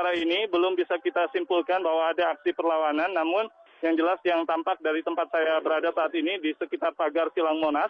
sementara ini belum bisa kita simpulkan bahwa ada aksi perlawanan, namun yang jelas yang tampak dari tempat saya berada saat ini di sekitar pagar Silang Monas,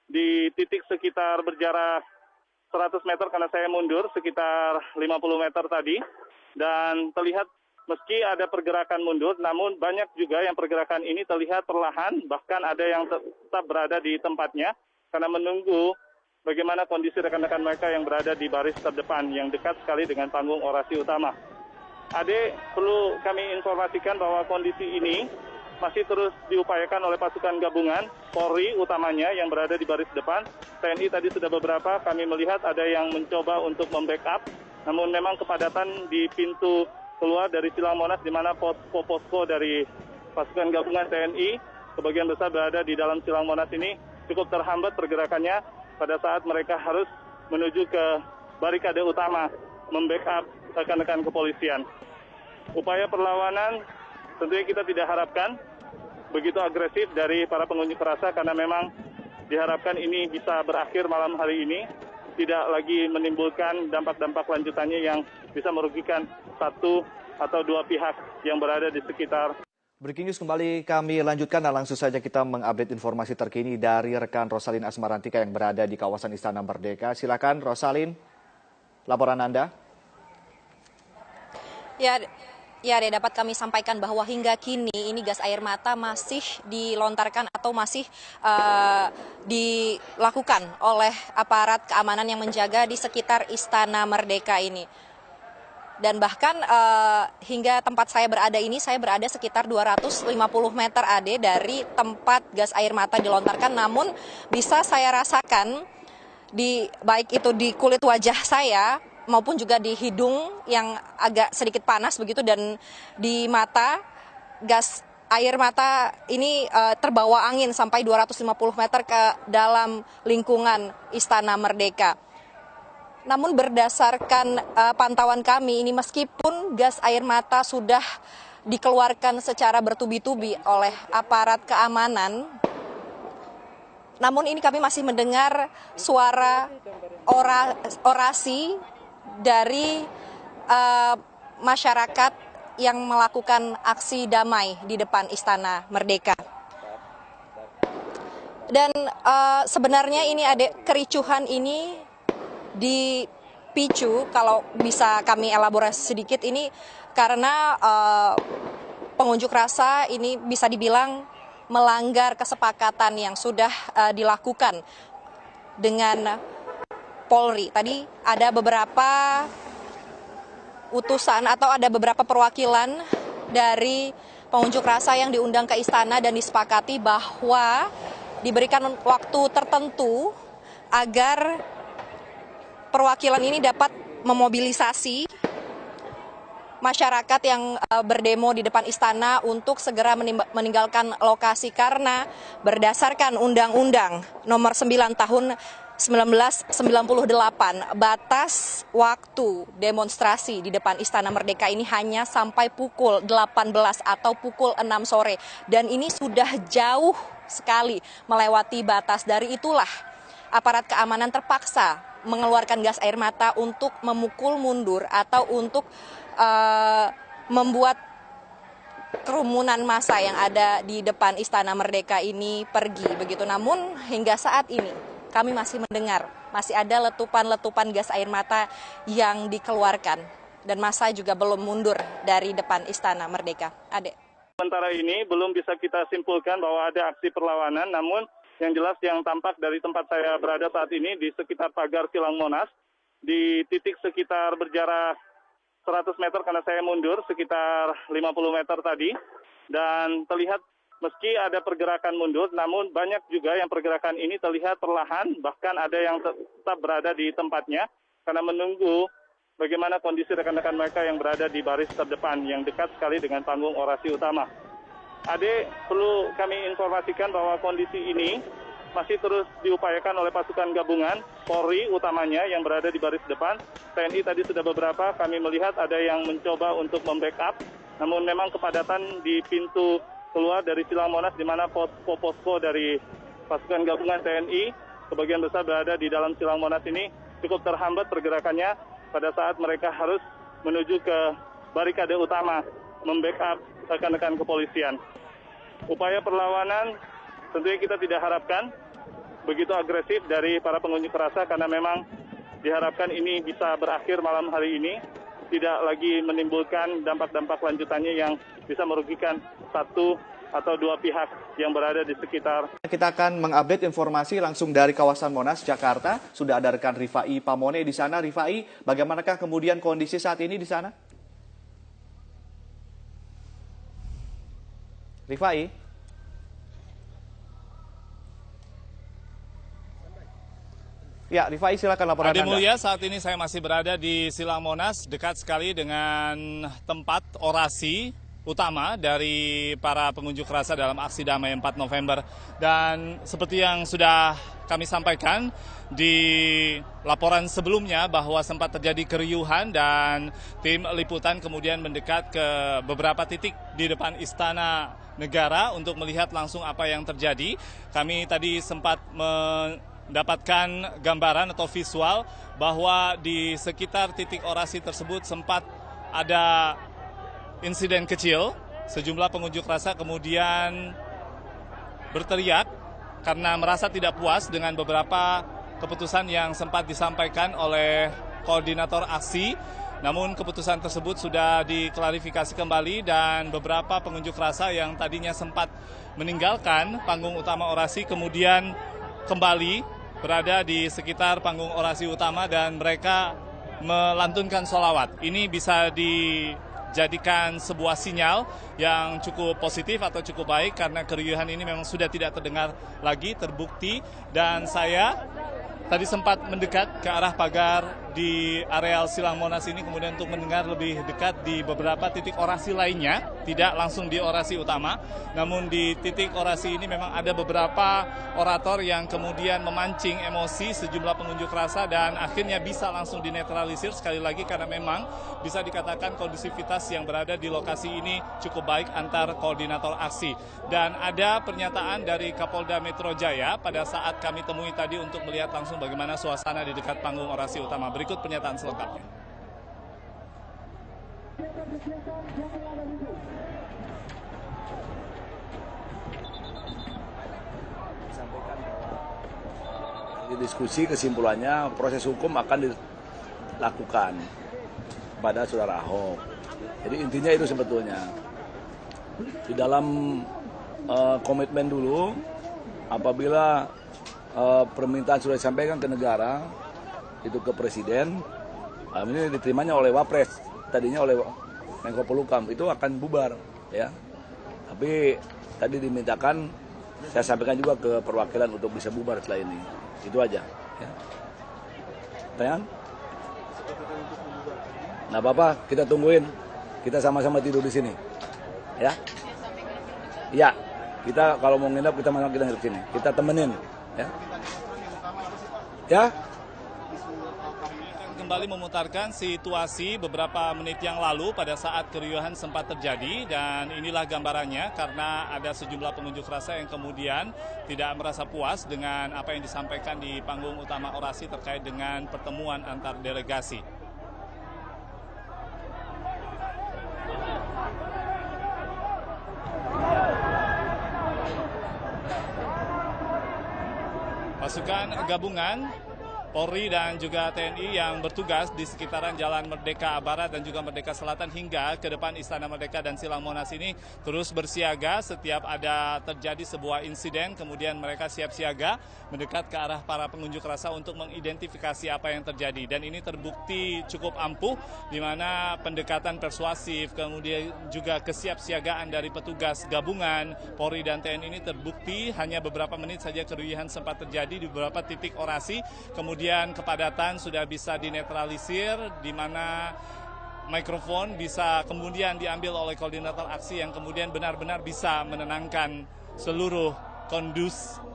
di titik sekitar berjarak 100 meter karena saya mundur sekitar 50 meter tadi, dan terlihat meski ada pergerakan mundur, namun banyak juga yang pergerakan ini terlihat perlahan, bahkan ada yang tetap berada di tempatnya karena menunggu bagaimana kondisi rekan-rekan mereka yang berada di baris terdepan yang dekat sekali dengan panggung orasi utama. Ade, perlu kami informasikan bahwa kondisi ini masih terus diupayakan oleh pasukan gabungan, Polri utamanya yang berada di baris depan. TNI tadi sudah beberapa, kami melihat ada yang mencoba untuk membackup, namun memang kepadatan di pintu keluar dari Silang Monas di mana posko dari pasukan gabungan TNI sebagian besar berada di dalam Silang Monas ini cukup terhambat pergerakannya pada saat mereka harus menuju ke barikade utama membackup rekan-rekan kepolisian. Upaya perlawanan tentunya kita tidak harapkan begitu agresif dari para pengunjuk rasa karena memang diharapkan ini bisa berakhir malam hari ini, tidak lagi menimbulkan dampak-dampak lanjutannya yang bisa merugikan satu atau dua pihak yang berada di sekitar. Breaking News kembali kami lanjutkan dan langsung saja kita mengupdate informasi terkini dari rekan Rosalin Asmarantika yang berada di kawasan Istana Merdeka. Silakan Rosalin, laporan Anda. Ya, dapat kami sampaikan bahwa hingga kini ini gas air mata masih dilontarkan atau masih dilakukan oleh aparat keamanan yang menjaga di sekitar Istana Merdeka ini. Dan bahkan hingga tempat saya berada ini, saya berada sekitar 250 meter dari tempat gas air mata dilontarkan. Namun bisa saya rasakan baik itu di kulit wajah saya maupun juga di hidung yang agak sedikit panas begitu, dan di mata gas air mata ini terbawa angin sampai 250 meter ke dalam lingkungan Istana Merdeka. Namun berdasarkan pantauan kami ini, meskipun gas air mata sudah dikeluarkan secara bertubi-tubi oleh aparat keamanan, namun ini kami masih mendengar suara orasi dari masyarakat yang melakukan aksi damai di depan Istana Merdeka. Dan sebenarnya ini ada kericuhan ini dipicu, kalau bisa kami elaborasi sedikit ini, karena pengunjuk rasa ini bisa dibilang melanggar kesepakatan yang sudah dilakukan dengan Polri. Tadi ada beberapa utusan atau ada beberapa perwakilan dari pengunjuk rasa yang diundang ke istana dan disepakati bahwa diberikan waktu tertentu agar perwakilan ini dapat memobilisasi masyarakat yang berdemo di depan istana untuk segera meninggalkan lokasi, karena berdasarkan Undang-Undang Nomor 9 Tahun 1998, batas waktu demonstrasi di depan Istana Merdeka ini hanya sampai pukul 18 atau pukul 6 sore. Dan ini sudah jauh sekali melewati batas. Dari itulah aparat keamanan terpaksa mengeluarkan gas air mata untuk memukul mundur atau untuk membuat kerumunan massa yang ada di depan Istana Merdeka ini pergi begitu. Namun hingga saat ini kami masih mendengar masih ada letupan-letupan gas air mata yang dikeluarkan dan massa juga belum mundur dari depan Istana Merdeka. Ade. Sementara ini belum bisa kita simpulkan bahwa ada aksi perlawanan, namun yang jelas yang tampak dari tempat saya berada saat ini di sekitar pagar Silang Monas, di titik sekitar berjarak 100 meter karena saya mundur sekitar 50 meter tadi, dan terlihat meski ada pergerakan mundur, namun banyak juga yang pergerakan ini terlihat perlahan, bahkan ada yang tetap berada di tempatnya karena menunggu bagaimana kondisi rekan-rekan mereka yang berada di baris terdepan yang dekat sekali dengan panggung orasi utama. Ade, perlu kami informasikan bahwa kondisi ini masih terus diupayakan oleh pasukan gabungan, Polri utamanya yang berada di baris depan. TNI tadi sudah beberapa, kami melihat ada yang mencoba untuk membackup, namun memang kepadatan di pintu keluar dari Silang Monas di mana posko dari pasukan gabungan TNI sebagian besar berada di dalam Silang Monas ini cukup terhambat pergerakannya pada saat mereka harus menuju ke barikade utama membackup rekan-rekan kepolisian. Upaya perlawanan tentunya kita tidak harapkan begitu agresif dari para pengunjuk rasa karena memang diharapkan ini bisa berakhir malam hari ini, tidak lagi menimbulkan dampak-dampak lanjutannya yang bisa merugikan satu atau dua pihak yang berada di sekitar. Kita akan mengupdate informasi langsung dari kawasan Monas, Jakarta. Sudah ada rekan Rifai Pamone di sana. Rifai, bagaimanakah kemudian kondisi saat ini di sana? Rifai? Ya, Rifai, silakan laporan Adi Anda. Mulya, saat ini saya masih berada di Silang Monas, dekat sekali dengan tempat orasi utama dari para pengunjuk rasa dalam aksi damai 4 November. Dan seperti yang sudah kami sampaikan di laporan sebelumnya bahwa sempat terjadi keriuhan dan tim liputan kemudian mendekat ke beberapa titik di depan Istana Negara untuk melihat langsung apa yang terjadi. Kami tadi sempat mendapatkan gambaran atau visual bahwa di sekitar titik orasi tersebut sempat ada insiden kecil. Sejumlah pengunjuk rasa kemudian berteriak karena merasa tidak puas dengan beberapa keputusan yang sempat disampaikan oleh koordinator aksi. Namun keputusan tersebut sudah diklarifikasi kembali dan beberapa pengunjuk rasa yang tadinya sempat meninggalkan panggung utama orasi kemudian kembali berada di sekitar panggung orasi utama dan mereka melantunkan sholawat. Ini bisa dijadikan sebuah sinyal yang cukup positif atau cukup baik karena keriuhan ini memang sudah tidak terdengar lagi, terbukti. Dan saya tadi sempat mendekat ke arah pagar di areal Silang Monas ini kemudian untuk mendengar lebih dekat di beberapa titik orasi lainnya, tidak langsung di orasi utama, namun di titik orasi ini memang ada beberapa orator yang kemudian memancing emosi sejumlah pengunjuk rasa dan akhirnya bisa langsung dinetralisir sekali lagi karena memang bisa dikatakan kondusivitas yang berada di lokasi ini cukup baik antar koordinator aksi. Dan ada pernyataan dari Kapolda Metro Jaya pada saat kami temui tadi untuk melihat langsung bagaimana suasana di dekat panggung orasi utama. Berikut pernyataan selengkapnya. Di diskusi kesimpulannya proses hukum akan dilakukan pada saudara Ahok. Jadi intinya itu sebetulnya. Di dalam komitmen dulu, apabila permintaan sudah disampaikan ke negara, itu ke presiden, ini diterimanya oleh Wapres, tadinya oleh Menko Polhukam, itu akan bubar, ya. Tapi tadi dimintakan, saya sampaikan juga ke perwakilan untuk bisa bubar setelah ini, itu aja. Ya. Pertanyaan? Nah, Bapak, kita tungguin, kita sama-sama tidur di sini, ya. Ya, kita kalau mau nginep kita malam kita nginep sini, kita temenin, ya. Ya. Kembali memutarkan situasi beberapa menit yang lalu pada saat keriuhan sempat terjadi dan inilah gambarannya karena ada sejumlah pengunjuk rasa yang kemudian tidak merasa puas dengan apa yang disampaikan di panggung utama orasi terkait dengan pertemuan antar delegasi. Pasukan gabungan Polri dan juga TNI yang bertugas di sekitaran Jalan Merdeka Barat dan juga Merdeka Selatan hingga ke depan Istana Merdeka dan Silang Monas ini terus bersiaga setiap ada terjadi sebuah insiden, kemudian mereka siap siaga mendekat ke arah para pengunjuk rasa untuk mengidentifikasi apa yang terjadi. Dan ini terbukti cukup ampuh di mana pendekatan persuasif, kemudian juga kesiapsiagaan dari petugas gabungan Polri dan TNI ini terbukti hanya beberapa menit saja keriuhan sempat terjadi di beberapa titik orasi. Kemudian kepadatan sudah bisa dinetralisir, di mana mikrofon bisa kemudian diambil oleh koordinator aksi yang kemudian benar-benar bisa menenangkan seluruh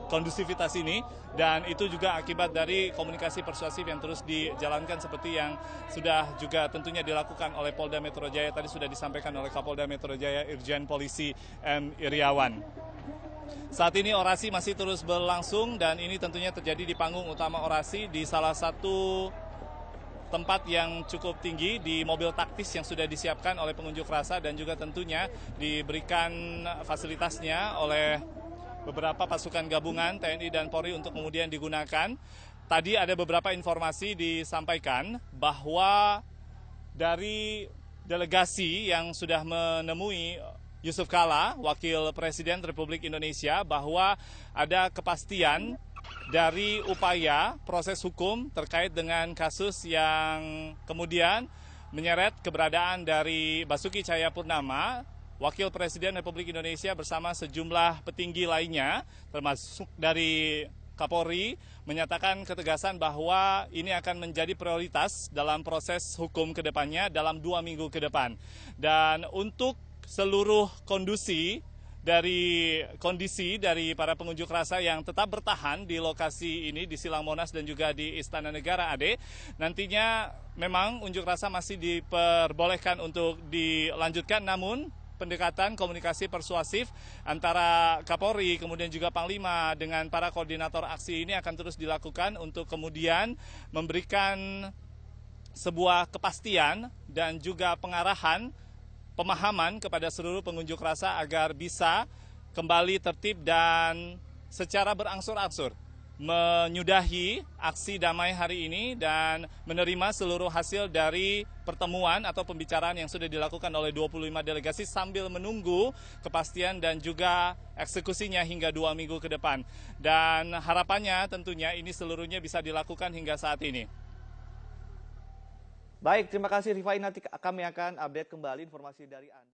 kondusivitas ini. Dan itu juga akibat dari komunikasi persuasif yang terus dijalankan seperti yang sudah juga tentunya dilakukan oleh Polda Metro Jaya. Tadi sudah disampaikan oleh Kapolda Metro Jaya Irjen Polisi M. Iriawan. Saat ini orasi masih terus berlangsung dan ini tentunya terjadi di panggung utama orasi di salah satu tempat yang cukup tinggi di mobil taktis yang sudah disiapkan oleh pengunjuk rasa dan juga tentunya diberikan fasilitasnya oleh beberapa pasukan gabungan TNI dan Polri untuk kemudian digunakan. Tadi ada beberapa informasi disampaikan bahwa dari delegasi yang sudah menemui Yusuf Kala, Wakil Presiden Republik Indonesia, bahwa ada kepastian dari upaya proses hukum terkait dengan kasus yang kemudian menyeret keberadaan dari Basuki Cahayapurnama, Wakil Presiden Republik Indonesia bersama sejumlah petinggi lainnya, termasuk dari Kapolri, menyatakan ketegasan bahwa ini akan menjadi prioritas dalam proses hukum ke depannya dalam 2 minggu ke depan. Dan untuk seluruh kondisi dari para pengunjuk rasa yang tetap bertahan di lokasi ini di Silang Monas dan juga di Istana Negara, Ade, nantinya memang unjuk rasa masih diperbolehkan untuk dilanjutkan, namun pendekatan komunikasi persuasif antara Kapolri kemudian juga Panglima dengan para koordinator aksi ini akan terus dilakukan untuk kemudian memberikan sebuah kepastian dan juga pengarahan pemahaman kepada seluruh pengunjuk rasa agar bisa kembali tertib dan secara berangsur-angsur menyudahi aksi damai hari ini dan menerima seluruh hasil dari pertemuan atau pembicaraan yang sudah dilakukan oleh 25 delegasi sambil menunggu kepastian dan juga eksekusinya hingga 2 minggu ke depan. Dan harapannya tentunya ini seluruhnya bisa dilakukan hingga saat ini. Baik, terima kasih Rifai. Nanti kami akan update kembali informasi dari Anda.